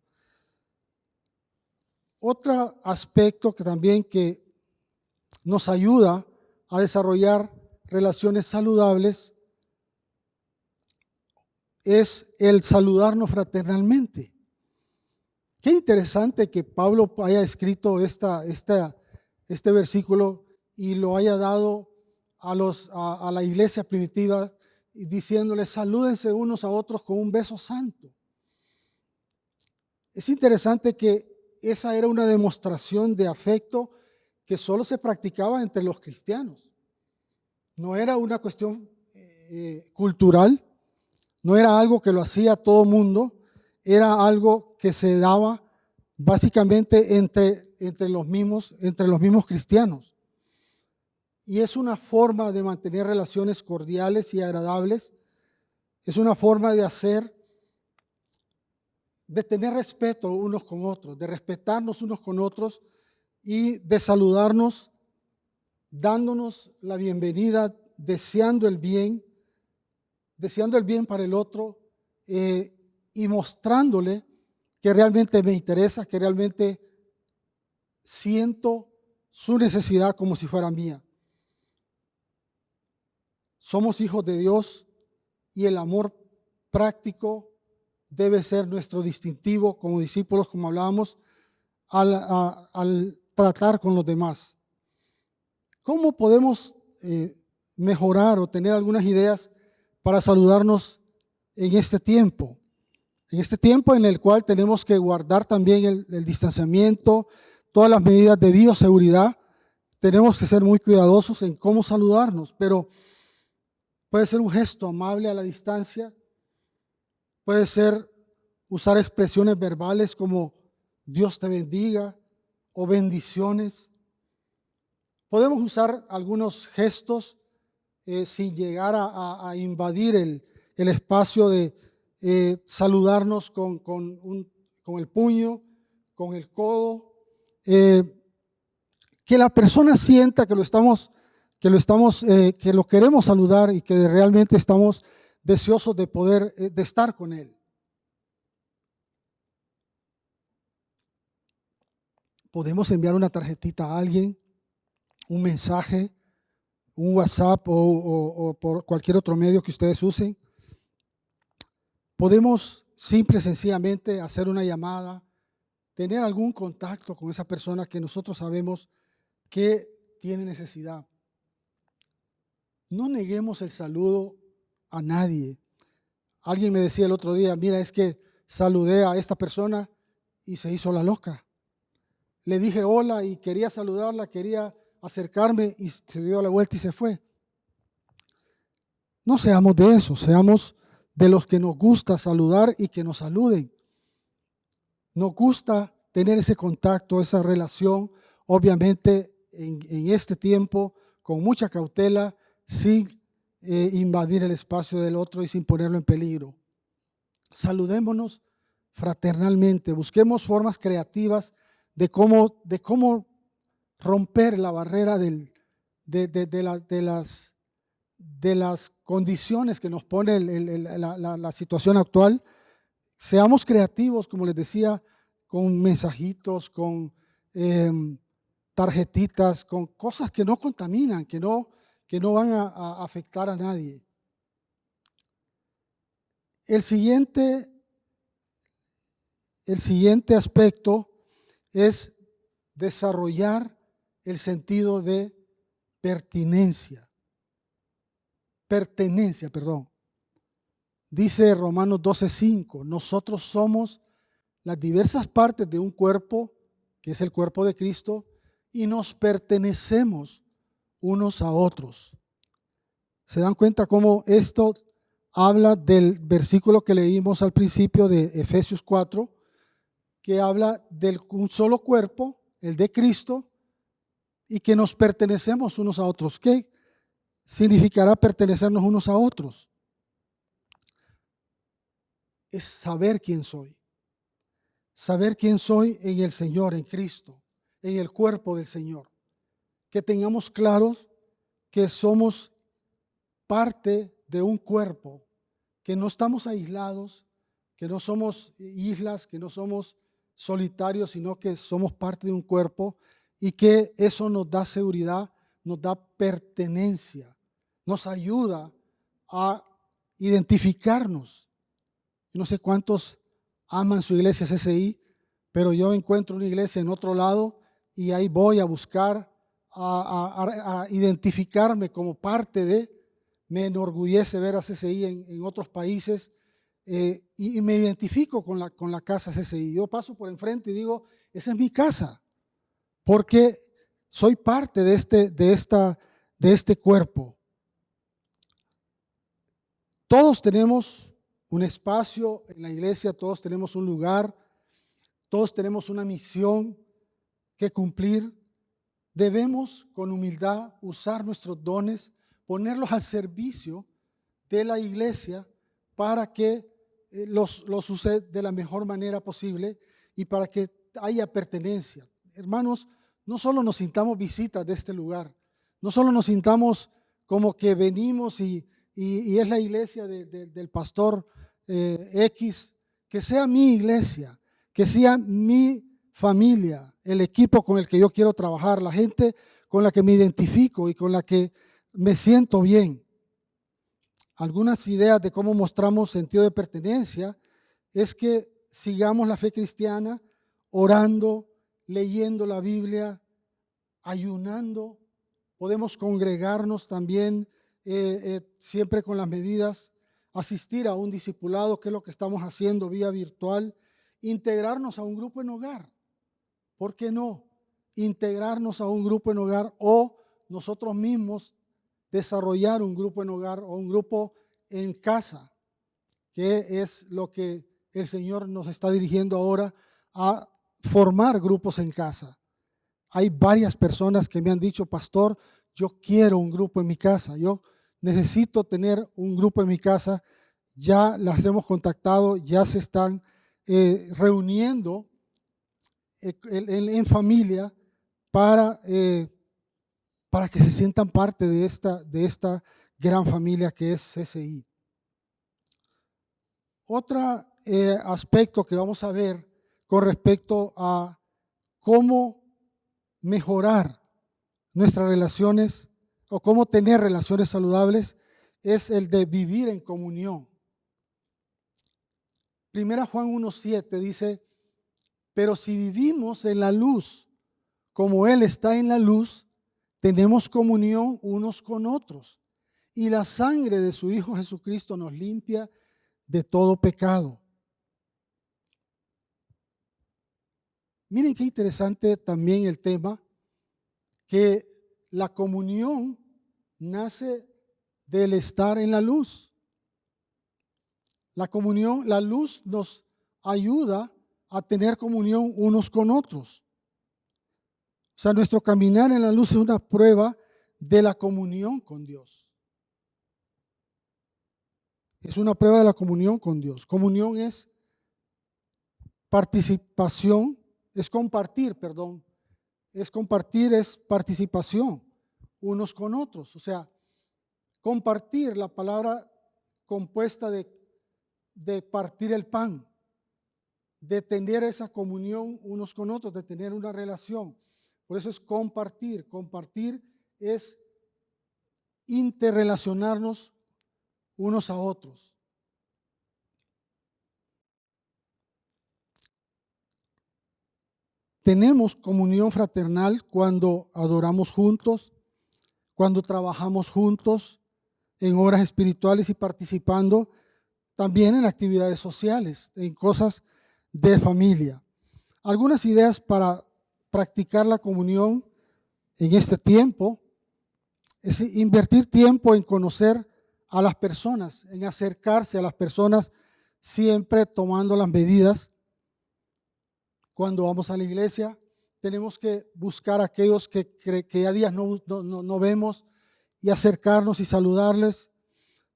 Speaker 3: Otro aspecto que nos ayuda a desarrollar relaciones saludables es el saludarnos fraternalmente. Qué interesante que Pablo haya escrito este versículo y lo haya dado a la iglesia primitiva, diciéndoles: salúdense unos a otros con un beso santo. Es interesante que esa era una demostración de afecto que solo se practicaba entre los cristianos. No era una cuestión cultural, no era algo que lo hacía todo mundo, era algo que se daba básicamente entre los mismos cristianos. Y es una forma de mantener relaciones cordiales y agradables, es una forma de tener respeto unos con otros, de respetarnos unos con otros y de saludarnos, dándonos la bienvenida, deseando el bien para el otro y mostrándole que realmente me interesa, que realmente siento su necesidad como si fuera mía. Somos hijos de Dios y el amor práctico debe ser nuestro distintivo como discípulos, como hablábamos, al tratar con los demás. ¿Cómo podemos mejorar o tener algunas ideas para saludarnos en este tiempo? En este tiempo en el cual tenemos que guardar también el distanciamiento, todas las medidas de bioseguridad, tenemos que ser muy cuidadosos en cómo saludarnos, pero puede ser un gesto amable a la distancia, puede ser usar expresiones verbales como Dios te bendiga, o bendiciones. Podemos usar algunos gestos sin llegar a invadir el espacio de saludarnos con el puño, con el codo. Que la persona sienta que lo queremos saludar y que realmente estamos deseosos de poder, de estar con él. Podemos enviar una tarjetita a alguien, un mensaje, un WhatsApp o por cualquier otro medio que ustedes usen. Podemos simple y sencillamente hacer una llamada, tener algún contacto con esa persona que nosotros sabemos que tiene necesidad. No neguemos el saludo a nadie. Alguien me decía el otro día, mira, es que saludé a esta persona y se hizo la loca. Le dije hola y quería saludarla, quería acercarme y se dio la vuelta y se fue. No seamos de eso, seamos de los que nos gusta saludar y que nos saluden. Nos gusta tener ese contacto, esa relación, obviamente en este tiempo, con mucha cautela, sin invadir el espacio del otro y sin ponerlo en peligro. Saludémonos fraternalmente, busquemos formas creativas de cómo romper la barrera de las condiciones que nos pone la situación actual. Seamos creativos, como les decía, con mensajitos, con tarjetitas, con cosas que no contaminan, que no van a afectar a nadie. El siguiente aspecto es desarrollar el sentido de pertenencia. Dice Romanos 12:5, nosotros somos las diversas partes de un cuerpo, que es el cuerpo de Cristo, y nos pertenecemos unos a otros. ¿Se dan cuenta cómo esto habla del versículo que leímos al principio de Efesios 4, que habla de un solo cuerpo, el de Cristo, y que nos pertenecemos unos a otros? ¿Qué significará pertenecernos unos a otros? Es saber quién soy. Saber quién soy en el Señor, en Cristo, en el cuerpo del Señor. Que tengamos claros que somos parte de un cuerpo, que no estamos aislados, que no somos islas, que no somos solitarios, sino que somos parte de un cuerpo y que eso nos da seguridad, nos da pertenencia, nos ayuda a identificarnos. Yo no sé cuántos aman su iglesia CCI, pero yo encuentro una iglesia en otro lado y ahí voy a buscar, a identificarme como parte de. Me enorgullece ver a CCI en otros países y me identifico con la casa CCI. Yo paso por enfrente y digo, esa es mi casa, porque soy parte de este cuerpo. Todos tenemos un espacio en la iglesia, todos tenemos un lugar, todos tenemos una misión que cumplir. Debemos con humildad usar nuestros dones, ponerlos al servicio de la iglesia para que los use de la mejor manera posible y para que haya pertenencia. Hermanos, no solo nos sintamos visitas de este lugar, no solo nos sintamos como que venimos y es la iglesia del pastor X, que sea mi iglesia, que sea mi familia, el equipo con el que yo quiero trabajar, la gente con la que me identifico y con la que me siento bien. Algunas ideas de cómo mostramos sentido de pertenencia es que sigamos la fe cristiana orando, leyendo la Biblia, ayunando. Podemos congregarnos también siempre con las medidas, asistir a un discipulado, que es lo que estamos haciendo vía virtual, integrarnos a un grupo en hogar. ¿Por qué no? Integrarnos a un grupo en hogar o nosotros mismos desarrollar un grupo en hogar o un grupo en casa, que es lo que el Señor nos está dirigiendo ahora, a formar grupos en casa. Hay varias personas que me han dicho, pastor, yo quiero un grupo en mi casa, yo necesito tener un grupo en mi casa. Ya las hemos contactado, ya se están reuniendo en familia para que se sientan parte de esta gran familia que es CCI. Otro aspecto que vamos a ver con respecto a cómo mejorar nuestras relaciones o cómo tener relaciones saludables es el de vivir en comunión. Primera Juan 1:7 dice, pero si vivimos en la luz, como Él está en la luz, tenemos comunión unos con otros. Y la sangre de su Hijo Jesucristo nos limpia de todo pecado. Miren qué interesante también el tema, que la comunión nace del estar en la luz. La comunión, la luz nos ayuda a tener comunión unos con otros. O sea, nuestro caminar en la luz es una prueba de la comunión con Dios. Es una prueba de la comunión con Dios. Comunión es participación, es compartir, perdón. Es compartir, es participación unos con otros. O sea, compartir, la palabra compuesta de partir el pan, de tener esa comunión unos con otros, de tener una relación. Por eso es compartir. Compartir es interrelacionarnos unos a otros. Tenemos comunión fraternal cuando adoramos juntos, cuando trabajamos juntos en obras espirituales y participando también en actividades sociales, en cosas de familia. Algunas ideas para practicar la comunión en este tiempo es invertir tiempo en conocer a las personas, en acercarse a las personas, siempre tomando las medidas. Cuando vamos a la iglesia, tenemos que buscar a aquellos que a días no vemos y acercarnos y saludarles.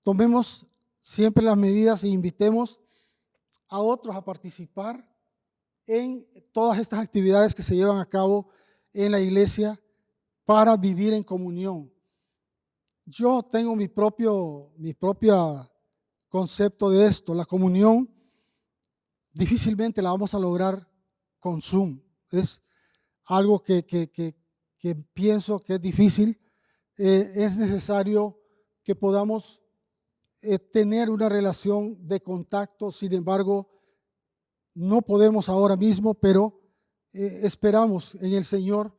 Speaker 3: Tomemos siempre las medidas e invitemos a otros a participar en todas estas actividades que se llevan a cabo en la iglesia para vivir en comunión. Yo tengo mi propio concepto de esto. La comunión difícilmente la vamos a lograr con Zoom. Es algo que pienso que es difícil. Es necesario que podamos tener una relación de contacto. Sin embargo, no podemos ahora mismo, pero esperamos en el Señor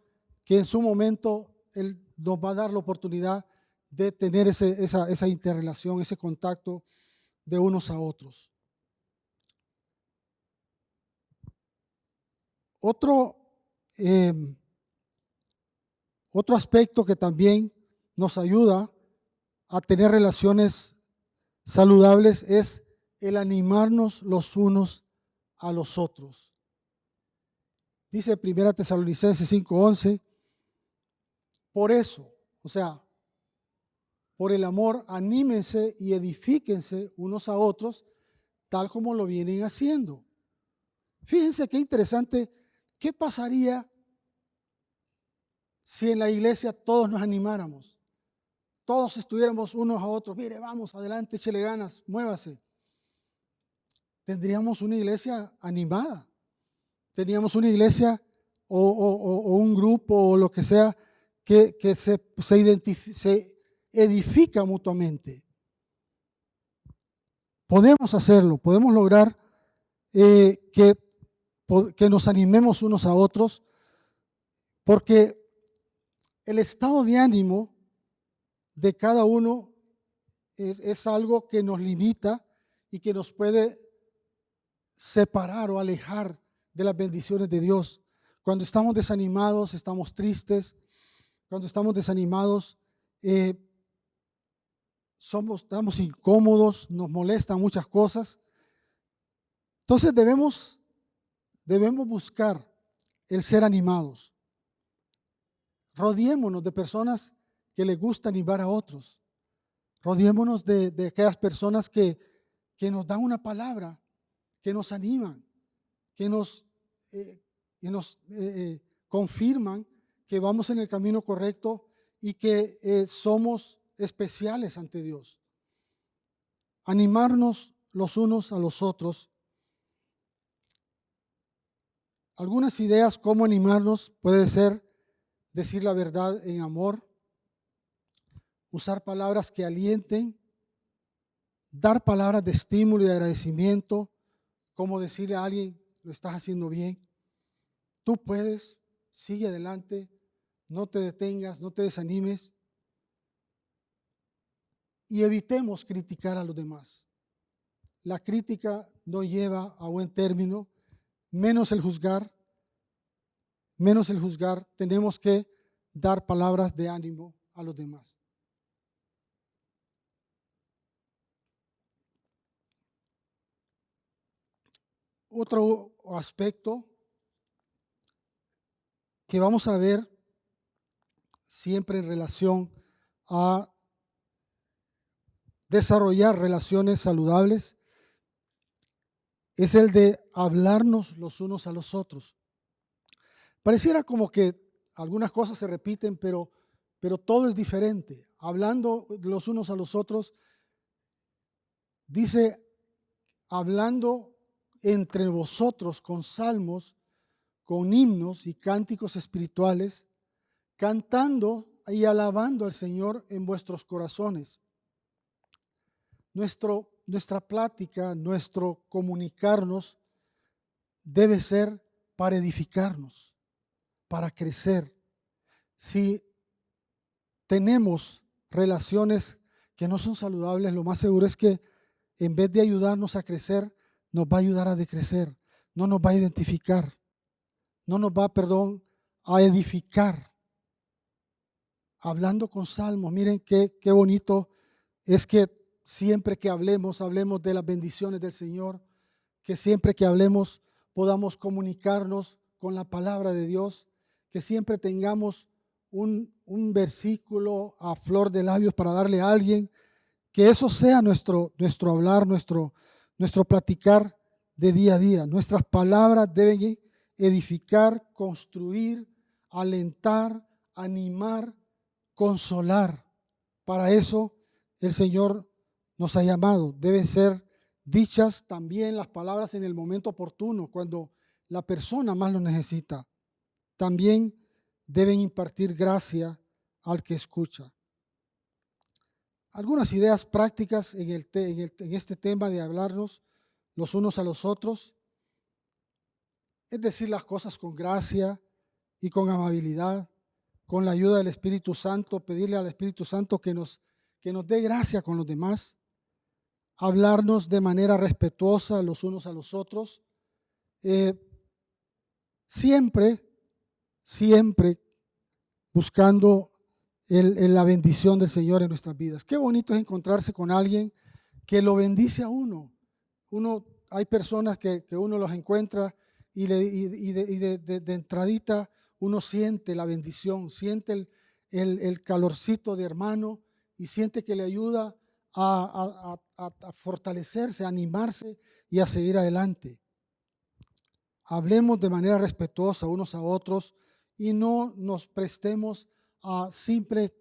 Speaker 3: que en su momento Él nos va a dar la oportunidad de tener esa interrelación, ese contacto de unos a otros. Otro aspecto que también nos ayuda a tener relaciones saludables es el animarnos los unos a los otros. Dice 1 Tesalonicenses 5:11, por eso, o sea, por el amor, anímense y edifíquense unos a otros, tal como lo vienen haciendo. Fíjense qué interesante, ¿qué pasaría si en la iglesia todos nos animáramos? Todos estuviéramos unos a otros, mire, vamos, adelante, échele ganas, muévase. Tendríamos una iglesia animada. Teníamos una iglesia o un grupo o lo que sea que se edifica mutuamente. Podemos hacerlo, podemos lograr que nos animemos unos a otros, porque el estado de ánimo de cada uno es algo que nos limita y que nos puede separar o alejar de las bendiciones de Dios. Cuando estamos desanimados, estamos tristes. Cuando estamos desanimados, estamos incómodos, nos molestan muchas cosas. Entonces debemos buscar el ser animados. Rodeémonos de personas que les gusta animar a otros. Rodeémonos de aquellas personas que nos dan una palabra, que nos animan, que nos confirman que vamos en el camino correcto y que somos especiales ante Dios. Animarnos los unos a los otros. Algunas ideas cómo animarnos puede ser decir la verdad en amor, usar palabras que alienten, dar palabras de estímulo y de agradecimiento, como decirle a alguien, lo estás haciendo bien, tú puedes, sigue adelante, no te detengas, no te desanimes. Y evitemos criticar a los demás. La crítica no lleva a buen término, menos el juzgar. Tenemos que dar palabras de ánimo a los demás. Otro aspecto que vamos a ver siempre en relación a desarrollar relaciones saludables es el de hablarnos los unos a los otros. Pareciera como que algunas cosas se repiten, pero todo es diferente. Hablando los unos a los otros, dice, hablando entre vosotros con salmos, con himnos y cánticos espirituales, cantando y alabando al Señor en vuestros corazones. Nuestra plática, nuestro comunicarnos debe ser para edificarnos, para crecer. Si tenemos relaciones que no son saludables, lo más seguro es que en vez de ayudarnos a crecer, nos va a ayudar a decrecer, no nos va a identificar, no nos va, a edificar. Hablando con salmos, miren qué bonito es que siempre que hablemos de las bendiciones del Señor, que siempre que hablemos podamos comunicarnos con la palabra de Dios, que siempre tengamos un versículo a flor de labios para darle a alguien, que eso sea nuestro hablar, nuestro platicar de día a día. Nuestras palabras deben edificar, construir, alentar, animar, consolar. Para eso el Señor nos ha llamado. Deben ser dichas también las palabras en el momento oportuno, cuando la persona más lo necesita. También deben impartir gracia al que escucha. Algunas ideas prácticas en este tema de hablarnos los unos a los otros, es decir las cosas con gracia y con amabilidad, con la ayuda del Espíritu Santo, pedirle al Espíritu Santo que nos dé gracia con los demás, hablarnos de manera respetuosa los unos a los otros, siempre buscando la bendición del Señor en nuestras vidas. Qué bonito es encontrarse con alguien que lo bendice a uno. Hay personas que uno los encuentra y de entradita uno siente la bendición, siente el calorcito de hermano y siente que le ayuda a fortalecerse, a animarse y a seguir adelante. Hablemos de manera respetuosa unos a otros y no nos prestemos a simple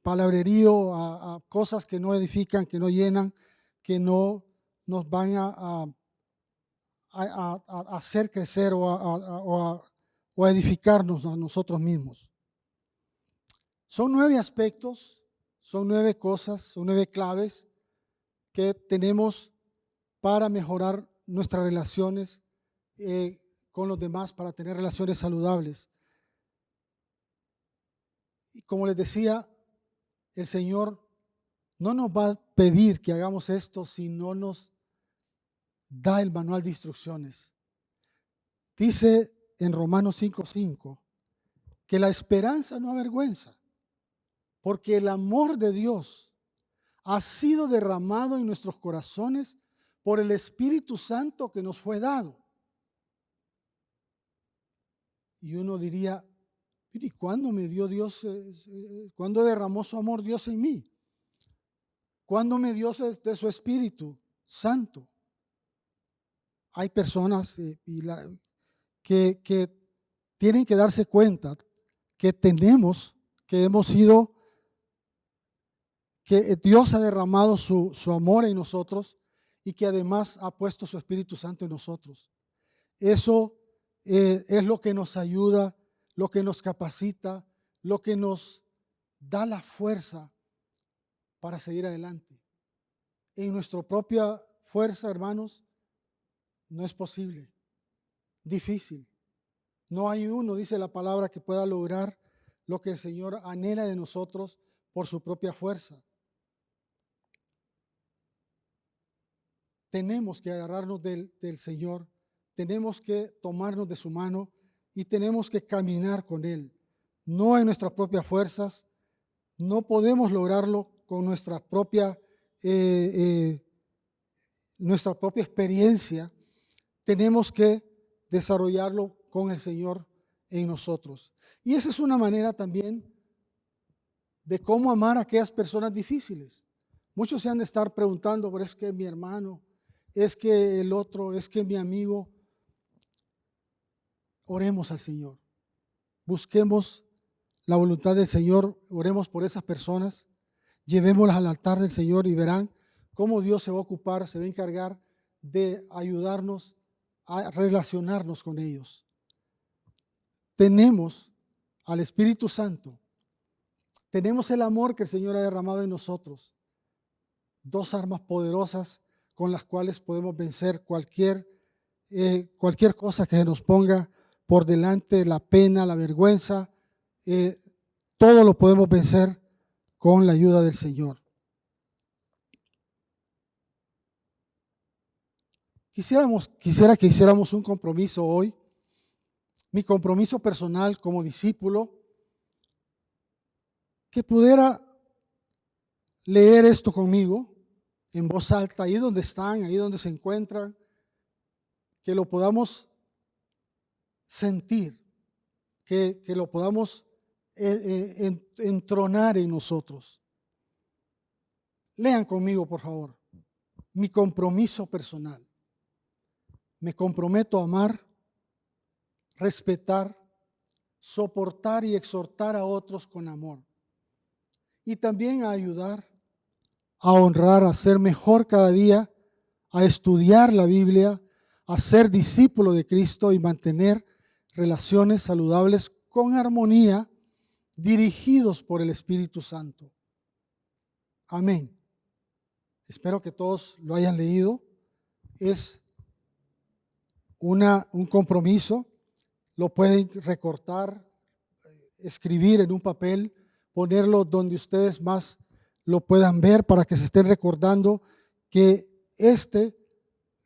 Speaker 3: palabrerío, a cosas que no edifican, que no llenan, que no nos van a hacer crecer o a edificarnos a nosotros mismos. Son 9 aspectos, son 9 cosas, son 9 claves que tenemos para mejorar nuestras relaciones con los demás, para tener relaciones saludables. Y como les decía, el Señor no nos va a pedir que hagamos esto si no nos da el manual de instrucciones. Dice en Romanos 5:5 que la esperanza no avergüenza, porque el amor de Dios ha sido derramado en nuestros corazones por el Espíritu Santo que nos fue dado. Y uno diría, ¿Y cuándo me dio Dios, cuándo derramó su amor Dios en mí? ¿Cuándo me dio de su Espíritu Santo? Hay personas que tienen que darse cuenta que hemos sido, que Dios ha derramado su amor en nosotros y que además ha puesto su Espíritu Santo en nosotros. Eso es lo que nos ayuda, lo que nos capacita, lo que nos da la fuerza para seguir adelante. En nuestra propia fuerza, hermanos, no es posible, difícil. No hay uno, dice la palabra, que pueda lograr lo que el Señor anhela de nosotros por su propia fuerza. Tenemos que agarrarnos del Señor, tenemos que tomarnos de su mano y tenemos que caminar con Él. No en nuestras propias fuerzas, no podemos lograrlo con nuestra propia experiencia. Tenemos que desarrollarlo con el Señor en nosotros. Y esa es una manera también de cómo amar a aquellas personas difíciles. Muchos se han de estar preguntando, pero es que mi hermano, es que el otro, es que mi amigo. Oremos al Señor. Busquemos la voluntad del Señor, oremos por esas personas, llevémoslas al altar del Señor y verán cómo Dios se va a ocupar, se va a encargar de ayudarnos a relacionarnos con ellos. Tenemos al Espíritu Santo, tenemos el amor que el Señor ha derramado en nosotros, dos armas poderosas con las cuales podemos vencer cualquier cosa que se nos ponga por delante, la pena, la vergüenza, todo lo podemos vencer con la ayuda del Señor. Quisiera que hiciéramos un compromiso hoy, mi compromiso personal como discípulo, que pudiera leer esto conmigo en voz alta, ahí donde están, ahí donde se encuentran, que lo podamos sentir, que lo podamos entronar en nosotros. Lean conmigo, por favor, mi compromiso personal. Me comprometo a amar, respetar, soportar y exhortar a otros con amor. Y también a ayudar, a honrar, a ser mejor cada día, a estudiar la Biblia, a ser discípulo de Cristo y mantener relaciones saludables con armonía, dirigidos por el Espíritu Santo. Amén. Espero que todos lo hayan leído. Es un compromiso. Lo pueden recortar, escribir en un papel, ponerlo donde ustedes más lo puedan ver para que se estén recordando que este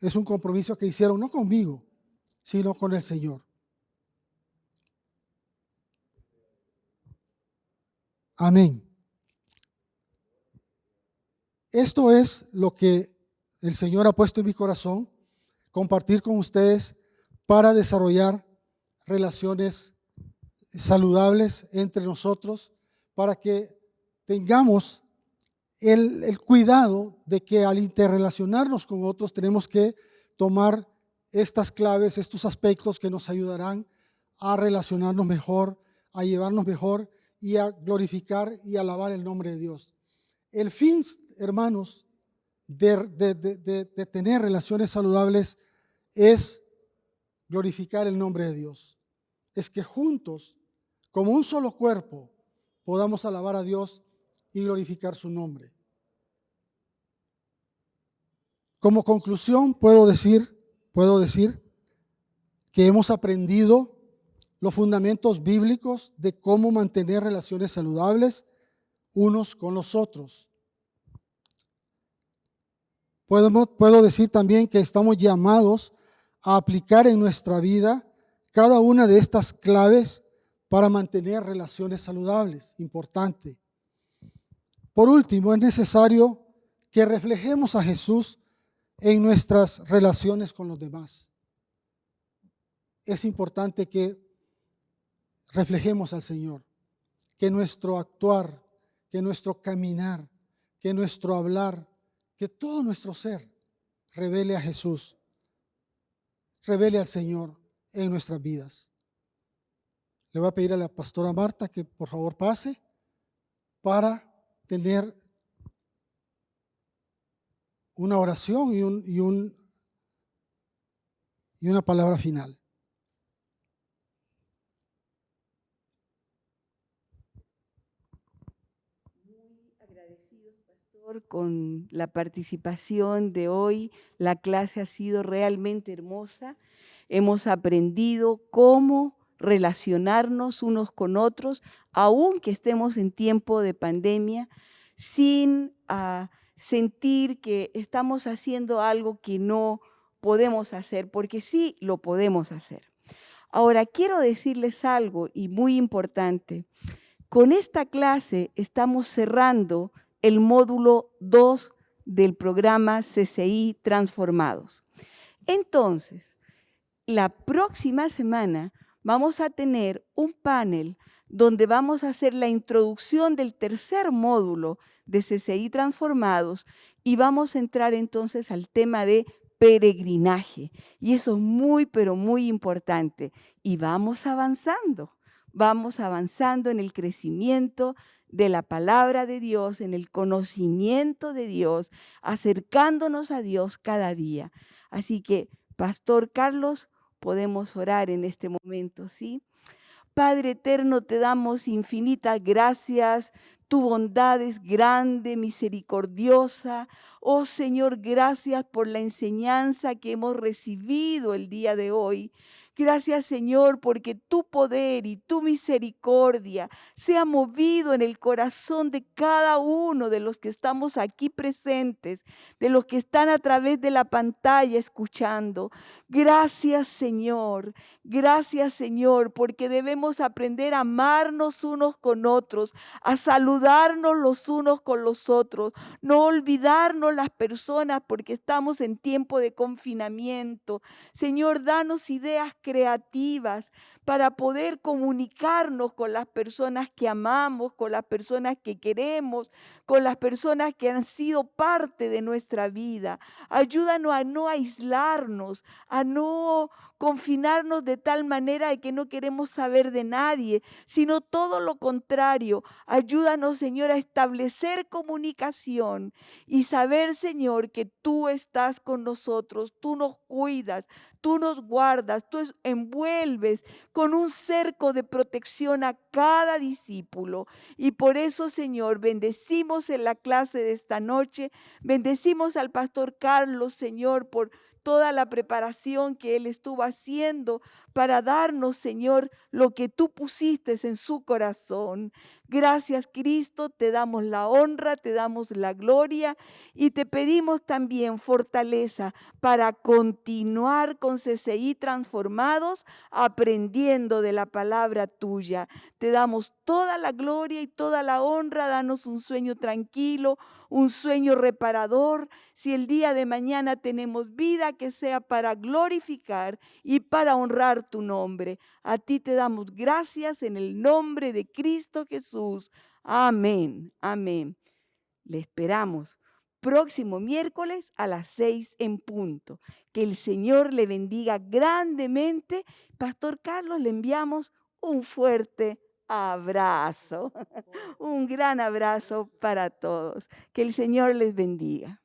Speaker 3: es un compromiso que hicieron no conmigo, sino con el Señor. Amén. Esto es lo que el Señor ha puesto en mi corazón, compartir con ustedes para desarrollar relaciones saludables entre nosotros, para que tengamos el cuidado de que al interrelacionarnos con otros tenemos que tomar estas claves, estos aspectos que nos ayudarán a relacionarnos mejor, a llevarnos mejor y a glorificar y alabar el nombre de Dios. El fin, hermanos, de tener relaciones saludables es glorificar el nombre de Dios. Es que juntos, como un solo cuerpo, podamos alabar a Dios y glorificar su nombre. Como conclusión, puedo decir que hemos aprendido los fundamentos bíblicos de cómo mantener relaciones saludables unos con los otros. Puedo decir también que estamos llamados a aplicar en nuestra vida cada una de estas claves para mantener relaciones saludables. Importante. Por último, es necesario que reflejemos a Jesús en nuestras relaciones con los demás. Es importante que reflejemos al Señor, que nuestro actuar, que nuestro caminar, que nuestro hablar, que todo nuestro ser revele a Jesús, revele al Señor en nuestras vidas. Le voy a pedir a la pastora Marta que por favor pase para tener una oración y una palabra final.
Speaker 1: Muy agradecidos, pastor, con la participación de hoy. La clase ha sido realmente hermosa. Hemos aprendido cómo relacionarnos unos con otros, aunque estemos en tiempo de pandemia, sin sentir que estamos haciendo algo que no podemos hacer, porque sí lo podemos hacer. Ahora, quiero decirles algo y muy importante. Con esta clase estamos cerrando el módulo 2 del programa CCI Transformados. Entonces, la próxima semana vamos a tener un panel donde vamos a hacer la introducción del tercer módulo de CCI Transformados y vamos a entrar entonces al tema de peregrinaje. Y eso es muy, pero muy importante. Y vamos avanzando en el crecimiento de la palabra de Dios, en el conocimiento de Dios, acercándonos a Dios cada día. Así que, Pastor Carlos, podemos orar en este momento, ¿sí? Padre eterno, te damos infinitas gracias. Tu bondad es grande, misericordiosa. Oh Señor, gracias por la enseñanza que hemos recibido el día de hoy. Gracias, Señor, porque tu poder y tu misericordia se ha movido en el corazón de cada uno de los que estamos aquí presentes, de los que están a través de la pantalla escuchando. Gracias, Señor. Gracias, Señor, porque debemos aprender a amarnos unos con otros, a saludarnos los unos con los otros, no olvidarnos las personas porque estamos en tiempo de confinamiento. Señor, danos ideas creativas para poder comunicarnos con las personas que amamos, con las personas que queremos, con las personas que han sido parte de nuestra vida. Ayúdanos a no aislarnos, a no confinarnos de tal manera de que no queremos saber de nadie, sino todo lo contrario. Ayúdanos, Señor, a establecer comunicación y saber, Señor, que tú estás con nosotros, tú nos cuidas, tú nos guardas, tú envuelves con un cerco de protección a cada discípulo. Y por eso, Señor, bendecimos en la clase de esta noche, bendecimos al pastor Carlos, Señor, por toda la preparación que él estuvo haciendo para darnos, Señor, lo que tú pusiste en su corazón. Gracias, Cristo, te damos la honra, te damos la gloria y te pedimos también fortaleza para continuar con CCI Transformados, aprendiendo de la palabra tuya. Te damos toda la gloria y toda la honra. Danos un sueño tranquilo, un sueño reparador. Si el día de mañana tenemos vida, que sea para glorificar y para honrar tu nombre. A ti te damos gracias en el nombre de Cristo Jesús. Amén, amén. Le esperamos próximo miércoles a las 6 en punto. Que el Señor le bendiga grandemente. Pastor Carlos, le enviamos un fuerte abrazo, un gran abrazo para todos. Que el Señor les bendiga.